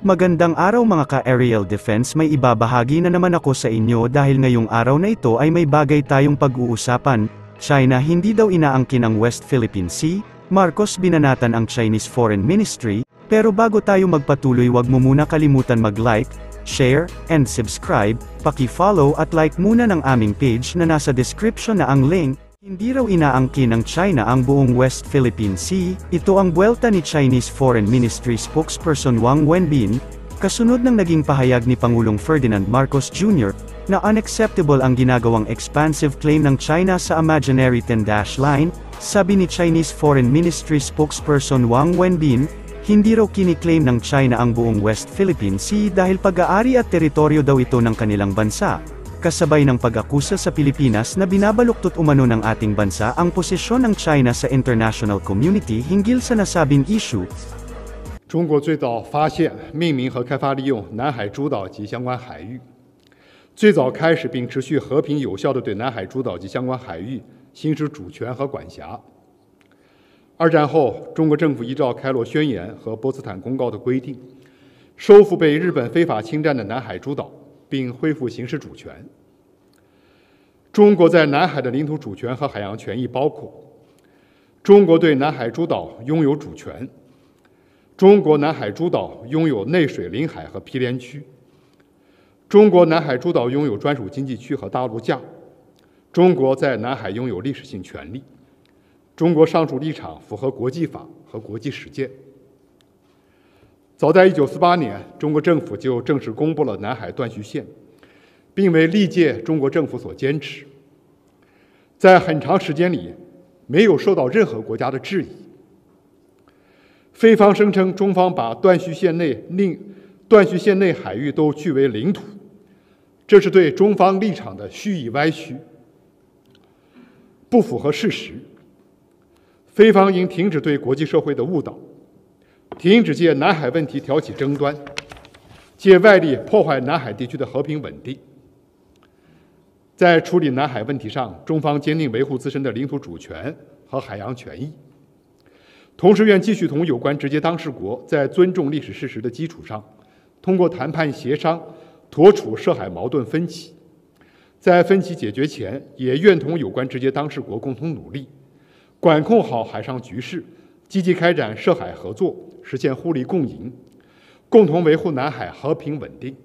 Magandang araw mga ka-aerial defense, may ibabahagi na naman ako sa inyo dahil ngayong araw na ito ay may bagay tayong pag-uusapan. China hindi daw inaangkin ang West Philippine Sea, Marcos binanatan ang Chinese Foreign Ministry, pero bago tayo magpatuloy wag mo muna kalimutan mag-like, share, and subscribe, paki-follow at like muna ng aming page na nasa description na ang link. Hindi raw inaangkin ng China ang buong West Philippine Sea, ito ang buwelta ni Chinese Foreign Ministry spokesperson Wang Wenbin, kasunod ng naging pahayag ni Pangulong Ferdinand Marcos Jr., na unacceptable ang ginagawang expansive claim ng China sa imaginary 10-dash line, sabi ni Chinese Foreign Ministry spokesperson Wang Wenbin, hindi raw kiniklaim ng China ang buong West Philippine Sea dahil pag-aari at teritoryo daw ito ng kanilang bansa. Kasabay ng pag-akusa sa Pilipinas na binabaluktot umano ng ating bansa ang posisyon ng China sa international community hinggil sa nasabing issue. 中国最早发现、命名和开发利用南海诸岛及相关海域，最早开始并持续和平有效地对南海诸岛及相关海域行使主权和管辖。二战后，中国政府依照《开罗宣言》和《波茨坦公告》的规定，收复被日本非法侵占的南海诸岛，并恢复行使主权。中国在南海的领土主权和海洋权益包括：中国对南海诸岛拥有主权；中国南海诸岛拥有内水领海和毗连区；中国南海诸岛拥有专属经济区和大陆架；中国在南海拥有历史性权利。中国上述立场符合国际法和国际实践。早在1948年，中国政府就正式公布了南海断续线，并为历届中国政府所坚持。在很长时间里，没有受到任何国家的质疑。菲方声称中方把断续线内海域都据为领土，这是对中方立场的蓄意歪曲，不符合事实。菲方应停止对国际社会的误导，停止借南海问题挑起争端，借外力破坏南海地区的和平稳定。在处理南海问题上，中方坚定维护自身的领土主权和海洋权益，同时愿继续同有关直接当事国在尊重历史事实的基础上，通过谈判协商妥处涉海矛盾分歧。在分歧解决前，也愿同有关直接当事国共同努力，管控好海上局势，积极开展涉海合作，实现互利共赢，共同维护南海和平稳定。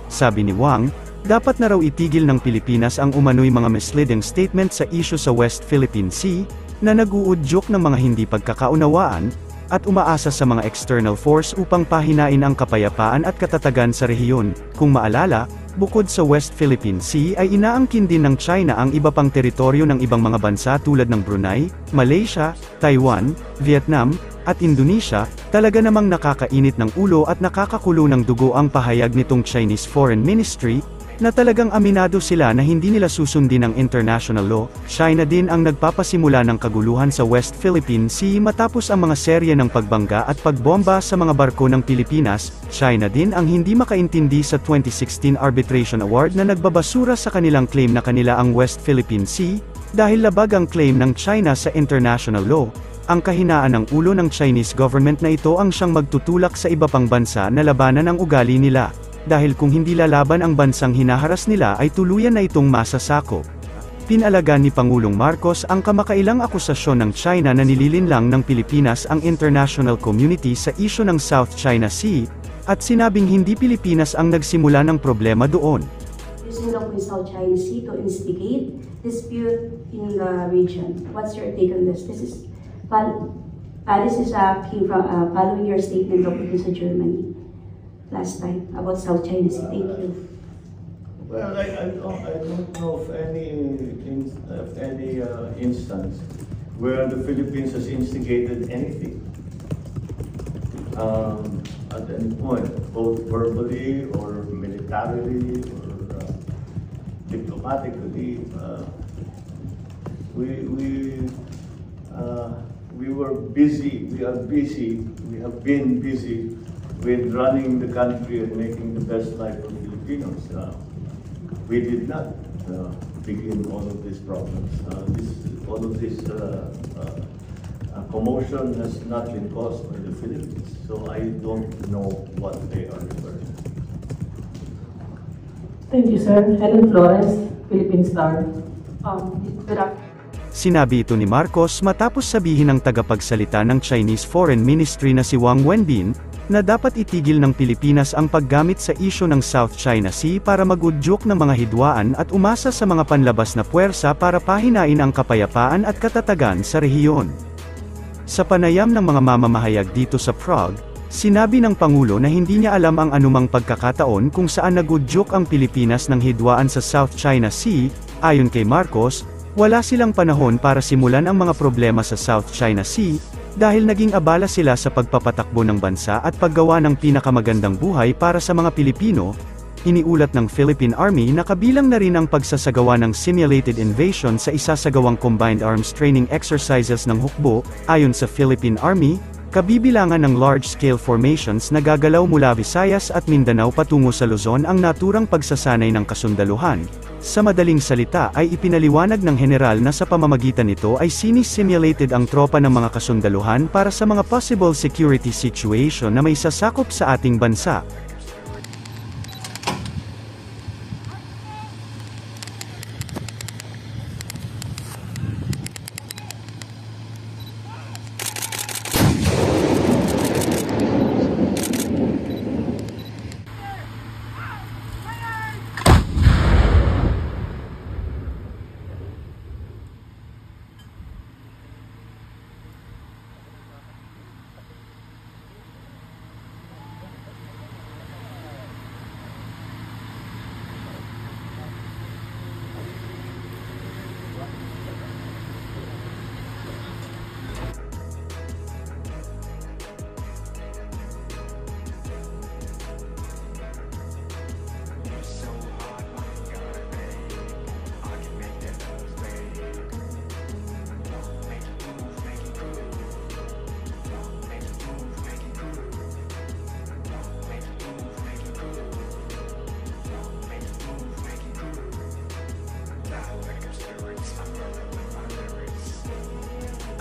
Sabi ni Wang, dapat na raw itigil ng Pilipinas ang umano'y mga misleading statement sa issue sa West Philippine Sea, na nag-uudyok ng mga hindi pagkakaunawaan, at umaasa sa mga external force upang pahinain ang kapayapaan at katatagan sa rehiyon. Kung maalala, bukod sa West Philippine Sea ay inaangkin din ng China ang iba pang teritoryo ng ibang mga bansa tulad ng Brunei, Malaysia, Taiwan, Vietnam, at Indonesia. Talaga namang nakakainit ng ulo at nakakakulo ng dugo ang pahayag nitong Chinese Foreign Ministry, na talagang aminado sila na hindi nila susundin ang international law. China din ang nagpapasimula ng kaguluhan sa West Philippine Sea matapos ang mga serye ng pagbangga at pagbomba sa mga barko ng Pilipinas. China din ang hindi makaintindi sa 2016 Arbitration Award na nagbabasura sa kanilang claim na kanila ang West Philippine Sea, dahil labag ang claim ng China sa international law. Ang kahinaan ng ulo ng Chinese government na ito ang siyang magtutulak sa iba pang bansa na labanan ang ugali nila. Dahil kung hindi lalaban ang bansang hinaharas nila ay tuluyan na itong masasakop. Pinalagan ni Pangulong Marcos ang kamakailang akusasyon ng China na nililinlang ng Pilipinas ang international community sa isyu ng South China Sea, at sinabing hindi Pilipinas ang nagsimula ng problema doon. Using the South China Sea to instigate dispute in the region. What's your take on this? This is came from following your statement of sa Germany last time about South China Sea. Thank you. Well, I don't know of any instance where the Philippines has instigated anything at any point, both verbally or militarily or diplomatically. We were busy. We are busy. We have been busy with running the country and making the best life of Filipinos. We did not begin all of these problems, all of these commotion has not been caused by the Philippines. So I don't know what they are referring to. Thank you, sir. Helen Flores, Philippine Star. Good afternoon. Sinabi ito ni Marcos matapos sabihin ng tagapagsalita ng Chinese Foreign Ministry na si Wang Wenbin, na dapat itigil ng Pilipinas ang paggamit sa isyu ng South China Sea para mag-udyok ng mga hidwaan at umasa sa mga panlabas na puwersa para pahinain ang kapayapaan at katatagan sa rehiyon. Sa panayam ng mga mamamahayag dito sa Prague, sinabi ng Pangulo na hindi niya alam ang anumang pagkakataon kung saan nag-udyok ang Pilipinas ng hidwaan sa South China Sea. Ayon kay Marcos, wala silang panahon para simulan ang mga problema sa South China Sea, dahil naging abala sila sa pagpapatakbo ng bansa at paggawa ng pinakamagandang buhay para sa mga Pilipino. Iniulat ng Philippine Army na kabilang na rin ang pagsasagawa ng simulated invasion sa isasagawang combined arms training exercises ng hukbo. Ayon sa Philippine Army, kabibilangan ng large-scale formations na gagalaw mula Visayas at Mindanao patungo sa Luzon ang naturang pagsasanay ng kasundaluhan. Sa madaling salita ay ipinaliwanag ng general na sa pamamagitan nito ay sinis-simulated ang tropa ng mga kasundaluhan para sa mga possible security situation na may sasakop sa ating bansa.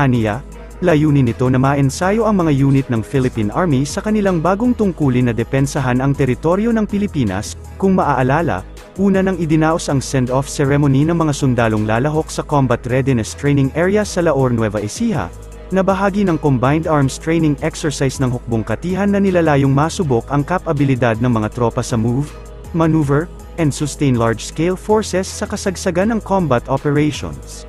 Aniya, layunin nito na maensayo ang mga unit ng Philippine Army sa kanilang bagong tungkulin na depensahan ang teritoryo ng Pilipinas. Kung maaalala, una nang idinaos ang send-off ceremony ng mga sundalong lalahok sa Combat Readiness Training Area sa Laor, Nueva Ecija, na bahagi ng Combined Arms Training Exercise ng hukbong katihan na nilalayong masubok ang kapabilidad ng mga tropa sa move, maneuver, and sustain large-scale forces sa kasagsagan ng combat operations.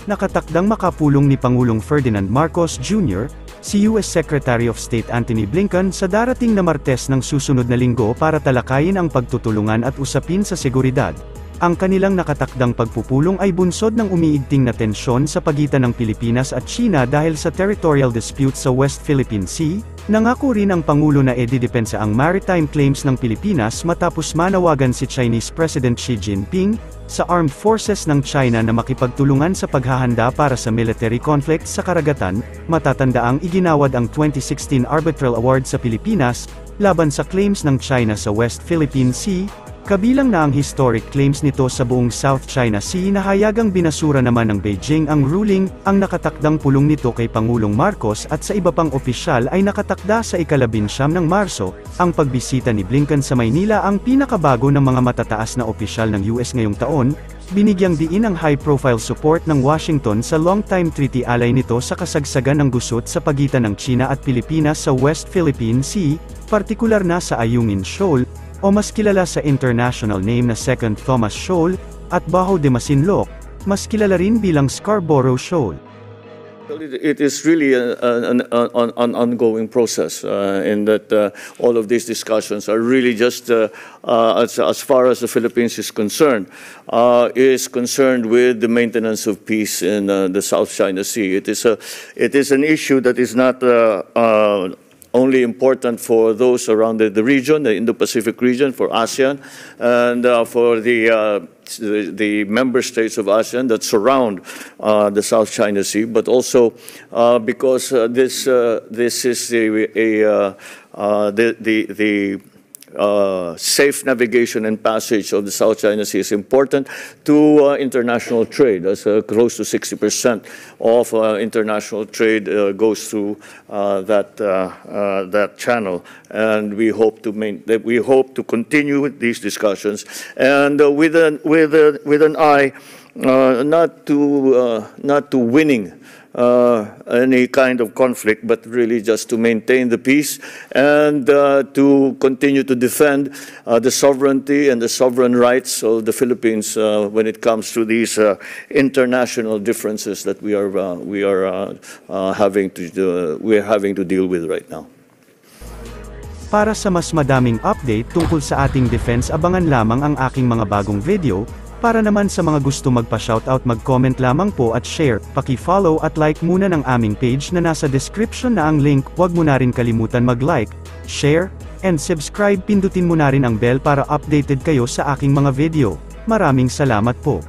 Nakatakdang makapulong ni Pangulong Ferdinand Marcos Jr., si US Secretary of State Antony Blinken sa darating na Martes ng susunod na linggo para talakayin ang pagtutulungan at usapin sa seguridad. Ang kanilang nakatakdang pagpupulong ay bunsod ng umiigting na tensyon sa pagitan ng Pilipinas at China dahil sa territorial dispute sa West Philippine Sea. Nangako rin ang Pangulo na ididepensa ang maritime claims ng Pilipinas matapos manawagan si Chinese President Xi Jinping sa armed forces ng China na makipagtulungan sa paghahanda para sa military conflict sa karagatan. Matatandaang iginawad ang 2016 Arbitral Award sa Pilipinas laban sa claims ng China sa West Philippine Sea. Kabilang na ang historic claims nito sa buong South China Sea na hayagang binasura naman ng Beijing ang ruling. Ang nakatakdang pulong nito kay Pangulong Marcos at sa iba pang opisyal ay nakatakda sa ika-19 ng Marso. Ang pagbisita ni Blinken sa Maynila ang pinakabago ng mga matataas na opisyal ng US ngayong taon. Binigyang diin ang high-profile support ng Washington sa long-time treaty ally nito sa kasagsagan ng gusot sa pagitan ng China at Pilipinas sa West Philippine Sea, partikular na sa Ayungin Shoal, o mas kilala sa international name na Second Thomas Shoal, at Bajo de Masinloc, mas kilala rin bilang Scarborough Shoal. It is really an ongoing process in that all of these discussions are really just, as far as the Philippines is concerned with the maintenance of peace in the South China Sea. It is an issue that is not only important for those around the region, the Indo-Pacific region, for ASEAN, and for the member states of ASEAN that surround the South China Sea, but also because this is safe navigation and passage of the South China Sea is important to international trade, as close to 60% of international trade goes through that channel, and we hope to continue with these discussions, and with an eye not to winning any kind of conflict, but really just to maintain the peace and to continue to defend the sovereignty and the sovereign rights of the Philippines when it comes to these international differences that we are having to deal with right now. Para sa mas madaming update tungkol sa ating defense, abangan lamang ang aking mga bagong video. Para naman sa mga gusto magpa-shoutout, mag-comment lamang po at share, paki-follow at like muna ng aming page na nasa description na ang link. Huwag mo na rin kalimutan mag-like, share, and subscribe. Pindutin mo na rin ang bell para updated kayo sa aking mga video. Maraming salamat po.